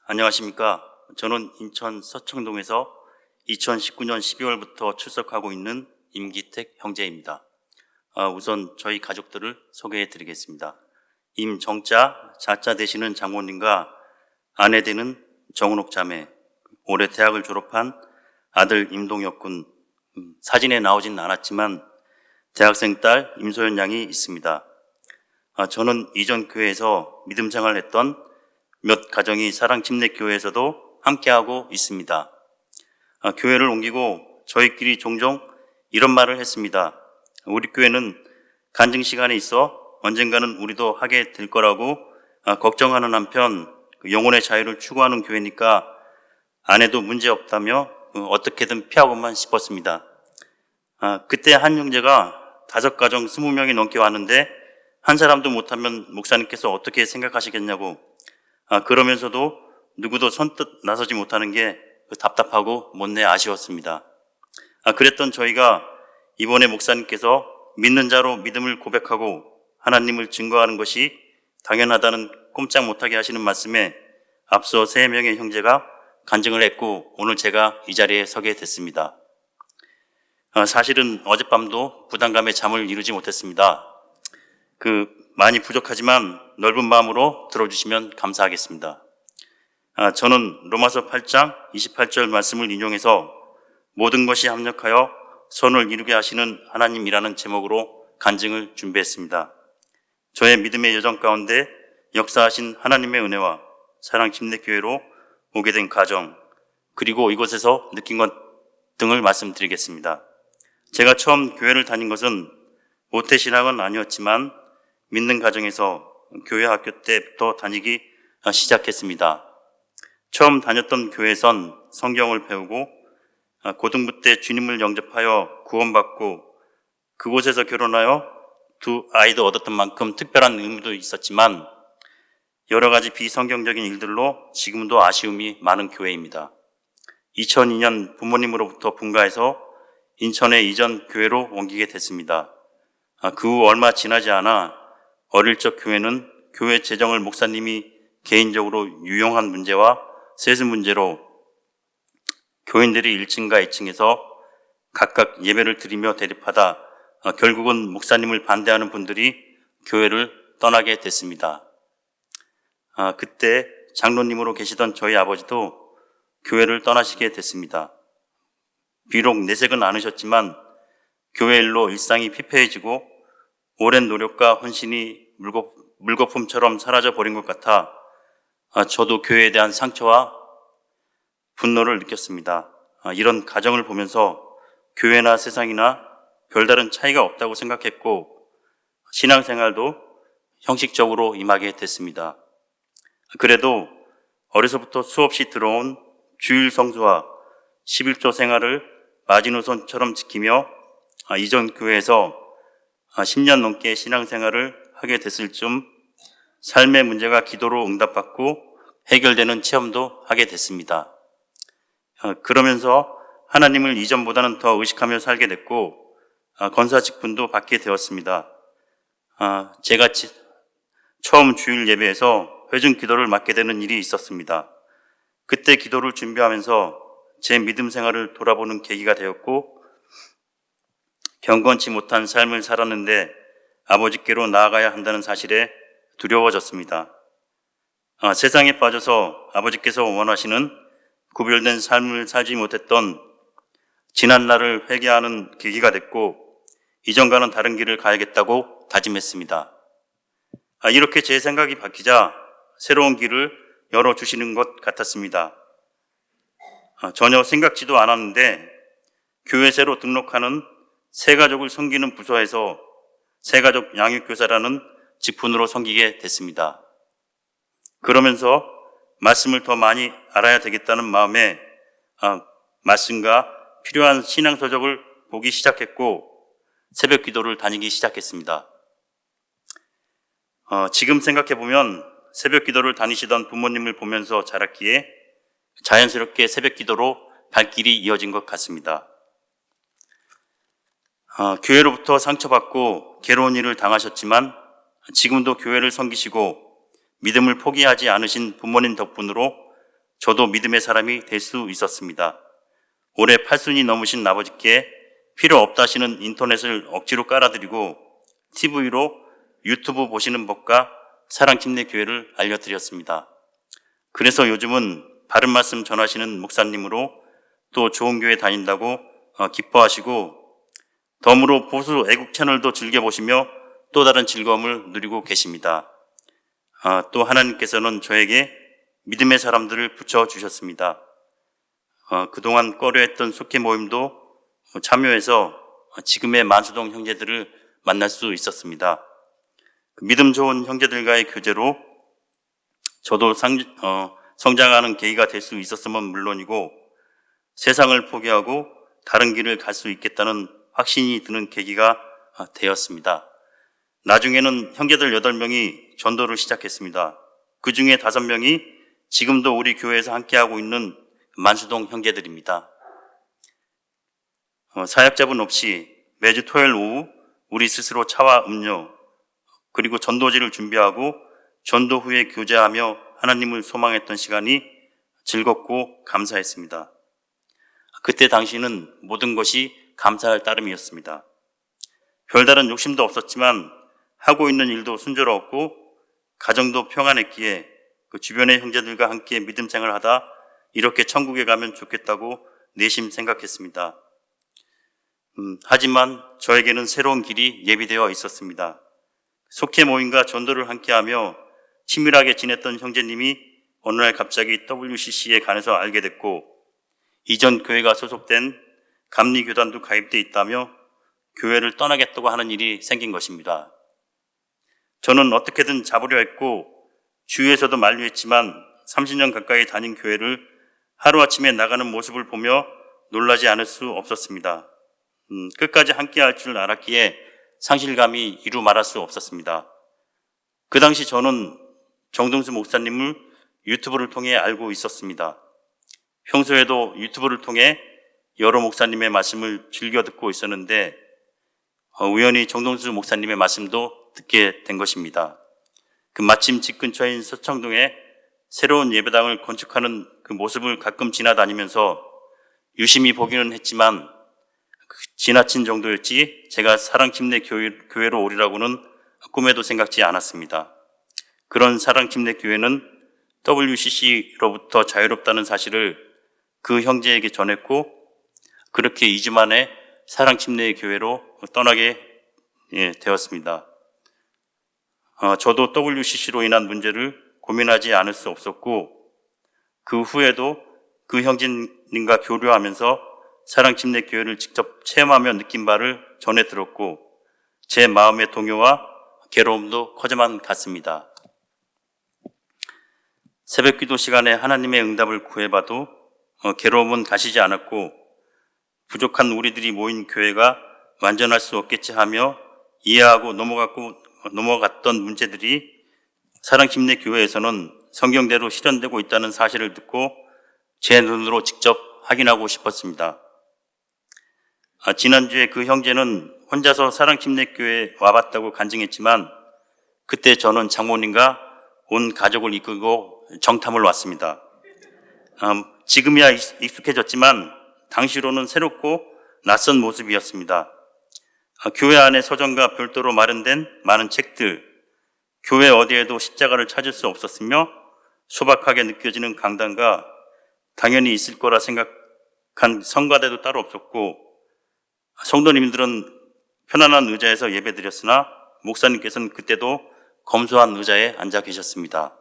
안녕하십니까. 저는 인천 서청동에서 2019년 12월부터 출석하고 있는 임기택 형제입니다. 우선 저희 가족들을 소개해 드리겠습니다. 임정자, 자자 되시는 장모님과 아내 되는 정은옥 자매, 올해 대학을 졸업한 아들 임동혁 군, 사진에 나오진 않았지만 대학생 딸 임소연 양이 있습니다. 저는 이전 교회에서 믿음 생활했던 몇 가정이 사랑침례교회에서도 함께하고 있습니다. 교회를 옮기고 저희끼리 종종 이런 말을 했습니다. 우리 교회는 간증 시간에 있어 언젠가는 우리도 하게 될 거라고 걱정하는 한편 영혼의 자유를 추구하는 교회니까 안 해도 문제 없다며 어떻게든 피하고만 싶었습니다. 그때 한 형제가 5가정 20명이 넘게 왔는데 한 사람도 못하면 목사님께서 어떻게 생각하시겠냐고, 그러면서도 누구도 선뜻 나서지 못하는 게 답답하고 못내 아쉬웠습니다. 그랬던 저희가 이번에 목사님께서 믿는 자로 믿음을 고백하고 하나님을 증거하는 것이 당연하다는 꼼짝 못하게 하시는 말씀에 앞서 3명의 형제가 간증을 했고 오늘 제가 이 자리에 서게 됐습니다. 사실은 어젯밤도 부담감에 잠을 이루지 못했습니다. 많이 부족하지만 넓은 마음으로 들어주시면 감사하겠습니다. 저는 로마서 8장 28절 말씀을 인용해서 모든 것이 합력하여 선을 이루게 하시는 하나님이라는 제목으로 간증을 준비했습니다. 저의 믿음의 여정 가운데 역사하신 하나님의 은혜와 사랑침례교회로 오게 된 가정, 그리고 이곳에서 느낀 것 등을 말씀드리겠습니다. 제가 처음 교회를 다닌 것은 모태신앙은 아니었지만 믿는 가정에서 교회 학교 때부터 다니기 시작했습니다. 처음 다녔던 교회에선 성경을 배우고 고등부 때 주님을 영접하여 구원받고 그곳에서 결혼하여 2 아이도 얻었던 만큼 특별한 의미도 있었지만 여러 가지 비성경적인 일들로 지금도 아쉬움이 많은 교회입니다. 2002년 부모님으로부터 분가해서 인천의 이전 교회로 옮기게 됐습니다. 그 후 얼마 지나지 않아 어릴 적 교회는 교회 재정을 목사님이 개인적으로 유용한 문제와 세습 문제로 교인들이 1층과 2층에서 각각 예배를 드리며 대립하다 결국은 목사님을 반대하는 분들이 교회를 떠나게 됐습니다. 그때 장로님으로 계시던 저희 아버지도 교회를 떠나시게 됐습니다. 비록 내색은 않으셨지만 교회 일로 일상이 피폐해지고 오랜 노력과 헌신이 물거품처럼 사라져 버린 것 같아 저도 교회에 대한 상처와 분노를 느꼈습니다. 이런 가정을 보면서 교회나 세상이나 별다른 차이가 없다고 생각했고 신앙생활도 형식적으로 임하게 됐습니다. 그래도 어려서부터 수없이 들어온 주일 성수와 11조 생활을 마지노선처럼 지키며 이전 교회에서 10년 넘게 신앙생활을 하게 됐을 즈음 삶의 문제가 기도로 응답받고 해결되는 체험도 하게 됐습니다. 그러면서 하나님을 이전보다는 더 의식하며 살게 됐고 권사 직분도 받게 되었습니다. 제가 처음 주일 예배에서 회중 기도를 맡게 되는 일이 있었습니다. 그때 기도를 준비하면서 제 믿음 생활을 돌아보는 계기가 되었고 경건치 못한 삶을 살았는데 아버지께로 나아가야 한다는 사실에 두려워졌습니다. 세상에 빠져서 아버지께서 원하시는 구별된 삶을 살지 못했던 지난 날을 회개하는 계기가 됐고 이전과는 다른 길을 가야겠다고 다짐했습니다. 이렇게 제 생각이 바뀌자 새로운 길을 열어주시는 것 같았습니다. 전혀 생각지도 않았는데 교회 새로 등록하는 새가족을 섬기는 부서에서 새가족 양육교사라는 직분으로 섬기게 됐습니다. 그러면서 말씀을 더 많이 알아야 되겠다는 마음에 말씀과 필요한 신앙서적을 보기 시작했고 새벽 기도를 다니기 시작했습니다. 지금 생각해보면 새벽 기도를 다니시던 부모님을 보면서 자랐기에 자연스럽게 새벽 기도로 발길이 이어진 것 같습니다. 교회로부터 상처받고 괴로운 일을 당하셨지만 지금도 교회를 섬기시고 믿음을 포기하지 않으신 부모님 덕분으로 저도 믿음의 사람이 될 수 있었습니다. 올해 8순이 넘으신 아버지께 필요 없다시는 인터넷을 억지로 깔아드리고 TV로 유튜브 보시는 법과 사랑침례교회를 알려드렸습니다. 그래서 요즘은 바른 말씀 전하시는 목사님으로 또 좋은 교회 다닌다고 기뻐하시고 덤으로 보수 애국 채널도 즐겨보시며 또 다른 즐거움을 누리고 계십니다. 또 하나님께서는 저에게 믿음의 사람들을 붙여주셨습니다. 그동안 꺼려했던 속회 모임도 참여해서 지금의 만수동 형제들을 만날 수 있었습니다. 믿음 좋은 형제들과의 교제로 저도 성장하는 계기가 될 수 있었으면 물론이고 세상을 포기하고 다른 길을 갈 수 있겠다는 확신이 드는 계기가 되었습니다. 나중에는 형제들 8명이 전도를 시작했습니다. 그 중에 5명이 지금도 우리 교회에서 함께하고 있는 만수동 형제들입니다. 사역자분 없이 매주 토요일 오후 우리 스스로 차와 음료 그리고 전도지를 준비하고 전도 후에 교제하며 하나님을 소망했던 시간이 즐겁고 감사했습니다. 그때 당시는 모든 것이 감사할 따름이었습니다. 별다른 욕심도 없었지만 하고 있는 일도 순조로웠고 가정도 평안했기에 그 주변의 형제들과 함께 믿음 생활을 하다 이렇게 천국에 가면 좋겠다고 내심 생각했습니다. 하지만 저에게는 새로운 길이 예비되어 있었습니다. 속회 모임과 전도를 함께하며 친밀하게 지냈던 형제님이 어느 날 갑자기 WCC에 관해서 알게 됐고 이전 교회가 소속된 감리교단도 가입돼 있다며 교회를 떠나겠다고 하는 일이 생긴 것입니다. 저는 어떻게든 잡으려 했고 주위에서도 만류했지만 30년 가까이 다닌 교회를 하루아침에 나가는 모습을 보며 놀라지 않을 수 없었습니다. 끝까지 함께할 줄 알았기에 상실감이 이루 말할 수 없었습니다. 그 당시 저는 정동수 목사님을 유튜브를 통해 알고 있었습니다. 평소에도 유튜브를 통해 여러 목사님의 말씀을 즐겨 듣고 있었는데 우연히 정동수 목사님의 말씀도 듣게 된 것입니다. 마침 집 근처인 서청동에 새로운 예배당을 건축하는 그 모습을 가끔 지나다니면서 유심히 보기는 했지만 지나친 정도였지 제가 사랑침례교회로 오리라고는 꿈에도 생각지 않았습니다. 그런 사랑침례교회는 WCC로부터 자유롭다는 사실을 그 형제에게 전했고 그렇게 2주 만에 사랑침례교회로 떠나게 되었습니다. 저도 WCC로 인한 문제를 고민하지 않을 수 없었고 그 후에도 그 형제님과 교류하면서 사랑침례교회를 직접 체험하며 느낀 바를 전해 들었고 제 마음의 동요와 괴로움도 커져만 갔습니다. 새벽기도 시간에 하나님의 응답을 구해봐도 괴로움은 가시지 않았고 부족한 우리들이 모인 교회가 완전할 수 없겠지 하며 이해하고 넘어갔던 문제들이 사랑침례교회에서는 성경대로 실현되고 있다는 사실을 듣고 제 눈으로 직접 확인하고 싶었습니다. 지난주에 그 형제는 혼자서 사랑침례교회에 와봤다고 간증했지만 그때 저는 장모님과 온 가족을 이끌고 정탐을 왔습니다. 지금이야 익숙해졌지만 당시로는 새롭고 낯선 모습이었습니다. 교회 안에 서점과 별도로 마련된 많은 책들, 교회 어디에도 십자가를 찾을 수 없었으며 소박하게 느껴지는 강단과 당연히 있을 거라 생각한 성가대도 따로 없었고 성도님들은 편안한 의자에서 예배드렸으나 목사님께서는 그때도 검소한 의자에 앉아 계셨습니다.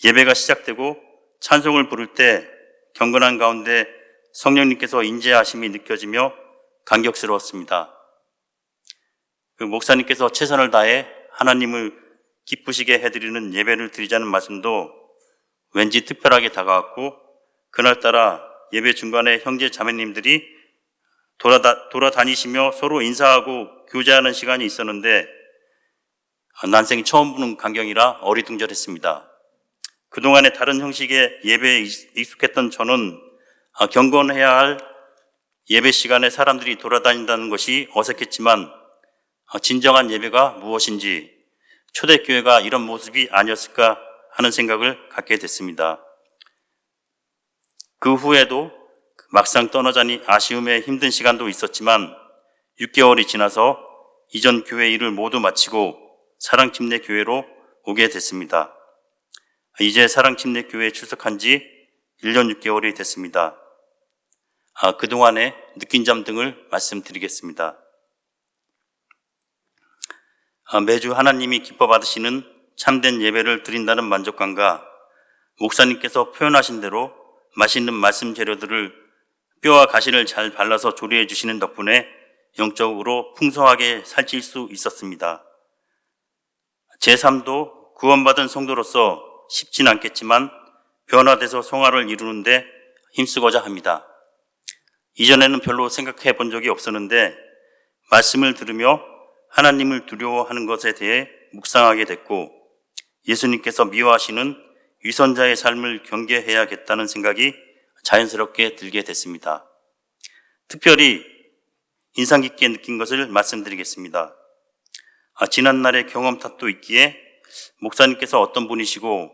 예배가 시작되고 찬송을 부를 때 경건한 가운데 성령님께서 인재하심이 느껴지며 감격스러웠습니다. 그 목사님께서 최선을 다해 하나님을 기쁘시게 해드리는 예배를 드리자는 말씀도 왠지 특별하게 다가왔고 그날따라 예배 중간에 형제 자매님들이 돌아다니시며 서로 인사하고 교제하는 시간이 있었는데 난생 처음 보는 광경이라 어리둥절했습니다. 그동안의 다른 형식의 예배에 익숙했던 저는 경건해야 할 예배 시간에 사람들이 돌아다닌다는 것이 어색했지만 진정한 예배가 무엇인지 초대교회가 이런 모습이 아니었을까 하는 생각을 갖게 됐습니다. 그 후에도 막상 떠나자니 아쉬움에 힘든 시간도 있었지만 6개월이 지나서 이전 교회 일을 모두 마치고 사랑침례교회로 오게 됐습니다. 이제 사랑침례교회에 출석한 지 1년 6개월이 됐습니다. 그동안의 느낀 점 등을 말씀드리겠습니다. 매주 하나님이 기뻐 받으시는 참된 예배를 드린다는 만족감과 목사님께서 표현하신 대로 맛있는 말씀 재료들을 뼈와 가시를 잘 발라서 조리해 주시는 덕분에 영적으로 풍성하게 살찔 수 있었습니다. 제 삶도 구원받은 성도로서 쉽진 않겠지만 변화돼서 성화를 이루는데 힘쓰고자 합니다. 이전에는 별로 생각해 본 적이 없었는데 말씀을 들으며 하나님을 두려워하는 것에 대해 묵상하게 됐고 예수님께서 미워하시는 위선자의 삶을 경계해야겠다는 생각이 자연스럽게 들게 됐습니다. 특별히 인상 깊게 느낀 것을 말씀드리겠습니다. 지난날의 경험 탓도 있기에 목사님께서 어떤 분이시고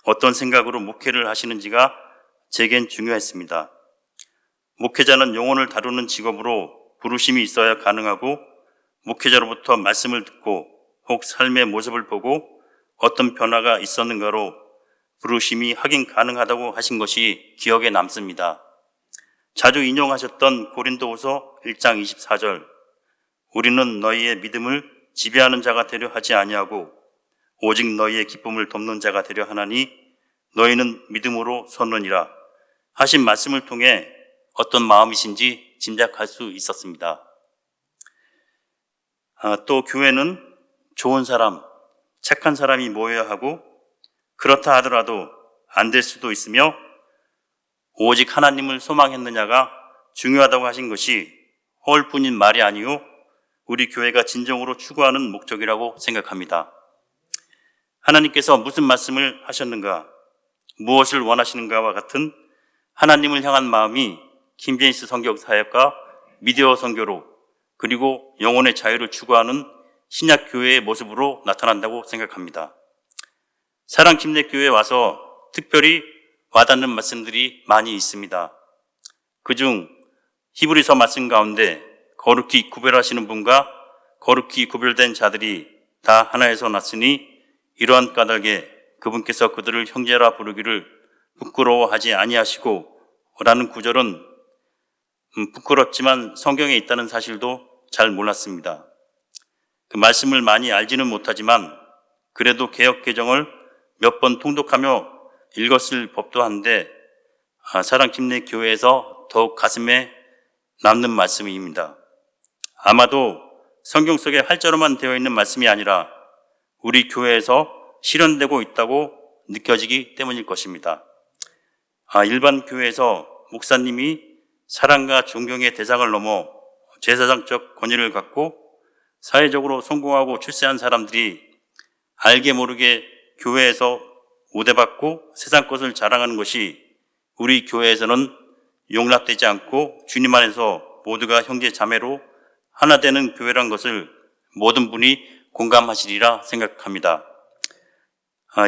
어떤 생각으로 목회를 하시는지가 제겐 중요했습니다. 목회자는 영혼을 다루는 직업으로 부르심이 있어야 가능하고 목회자로부터 말씀을 듣고 혹 삶의 모습을 보고 어떤 변화가 있었는가로 부르심이 확인 가능하다고 하신 것이 기억에 남습니다. 자주 인용하셨던 고린도후서 1장 24절 우리는 너희의 믿음을 지배하는 자가 되려 하지 아니하고 오직 너희의 기쁨을 돕는 자가 되려 하나니 너희는 믿음으로 섰느니라 하신 말씀을 통해 어떤 마음이신지 짐작할 수 있었습니다. 또 교회는 좋은 사람, 착한 사람이 모여야 하고 그렇다 하더라도 안 될 수도 있으며 오직 하나님을 소망했느냐가 중요하다고 하신 것이 허울뿐인 말이 아니요 우리 교회가 진정으로 추구하는 목적이라고 생각합니다. 하나님께서 무슨 말씀을 하셨는가, 무엇을 원하시는가와 같은 하나님을 향한 마음이 김제니스 선교 사역과 미디어 선교로 그리고 영혼의 자유를 추구하는 신약 교회의 모습으로 나타난다고 생각합니다. 사랑침례교회에 와서 특별히 와닿는 말씀들이 많이 있습니다. 그중 히브리서 말씀 가운데 거룩히 구별하시는 분과 거룩히 구별된 자들이 다 하나에서 났으니 이러한 까닭에 그분께서 그들을 형제라 부르기를 부끄러워하지 아니하시고 라는 구절은 부끄럽지만 성경에 있다는 사실도 잘 몰랐습니다. 그 말씀을 많이 알지는 못하지만 그래도 개역 개정을 몇 번 통독하며 읽었을 법도 한데 사랑침례교회에서 더욱 가슴에 남는 말씀입니다. 아마도 성경 속에 활자로만 되어 있는 말씀이 아니라 우리 교회에서 실현되고 있다고 느껴지기 때문일 것입니다. 일반 교회에서 목사님이 사랑과 존경의 대상을 넘어 제사장적 권위를 갖고 사회적으로 성공하고 출세한 사람들이 알게 모르게 교회에서 우대받고 세상 것을 자랑하는 것이 우리 교회에서는 용납되지 않고 주님 안에서 모두가 형제 자매로 하나 되는 교회란 것을 모든 분이 공감하시리라 생각합니다.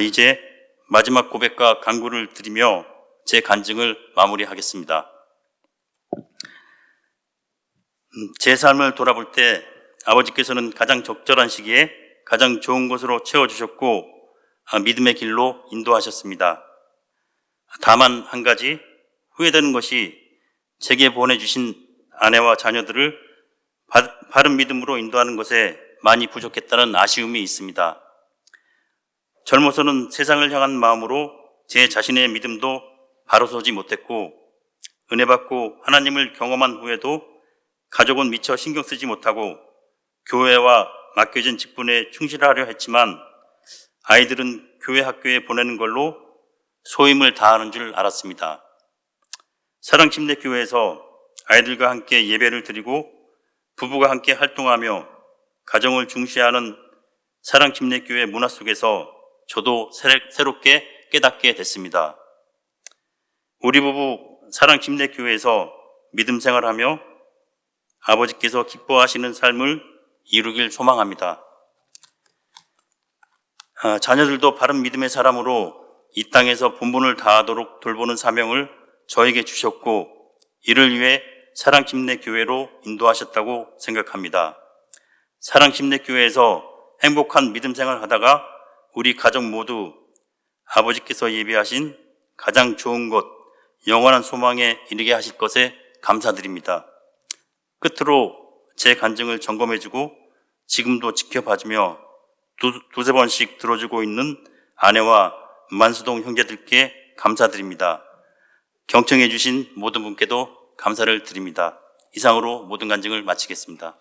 이제 마지막 고백과 간구를 드리며 제 간증을 마무리하겠습니다. 제 삶을 돌아볼 때 아버지께서는 가장 적절한 시기에 가장 좋은 것으로 채워주셨고 믿음의 길로 인도하셨습니다. 다만 한 가지 후회되는 것이 제게 보내주신 아내와 자녀들을 바른 믿음으로 인도하는 것에 많이 부족했다는 아쉬움이 있습니다. 젊어서는 세상을 향한 마음으로 제 자신의 믿음도 바로 서지 못했고 은혜 받고 하나님을 경험한 후에도 가족은 미처 신경 쓰지 못하고 교회와 맡겨진 직분에 충실하려 했지만 아이들은 교회 학교에 보내는 걸로 소임을 다하는 줄 알았습니다. 사랑침례교회에서 아이들과 함께 예배를 드리고 부부가 함께 활동하며 가정을 중시하는 사랑침례교회 문화 속에서 저도 새롭게 깨닫게 됐습니다. 우리 부부 사랑침례교회에서 믿음 생활하며 아버지께서 기뻐하시는 삶을 이루길 소망합니다. 자녀들도 바른 믿음의 사람으로 이 땅에서 본분을 다하도록 돌보는 사명을 저에게 주셨고 이를 위해 사랑침례교회로 인도하셨다고 생각합니다. 사랑침례교회에서 행복한 믿음 생활을 하다가 우리 가족 모두 아버지께서 예비하신 가장 좋은 것, 영원한 소망에 이르게 하실 것에 감사드립니다. 끝으로 제 간증을 점검해주고 지금도 지켜봐주며 두세 번씩 들어주고 있는 아내와 만수동 형제들께 감사드립니다. 경청해 주신 모든 분께도 감사를 드립니다. 이상으로 모든 간증을 마치겠습니다.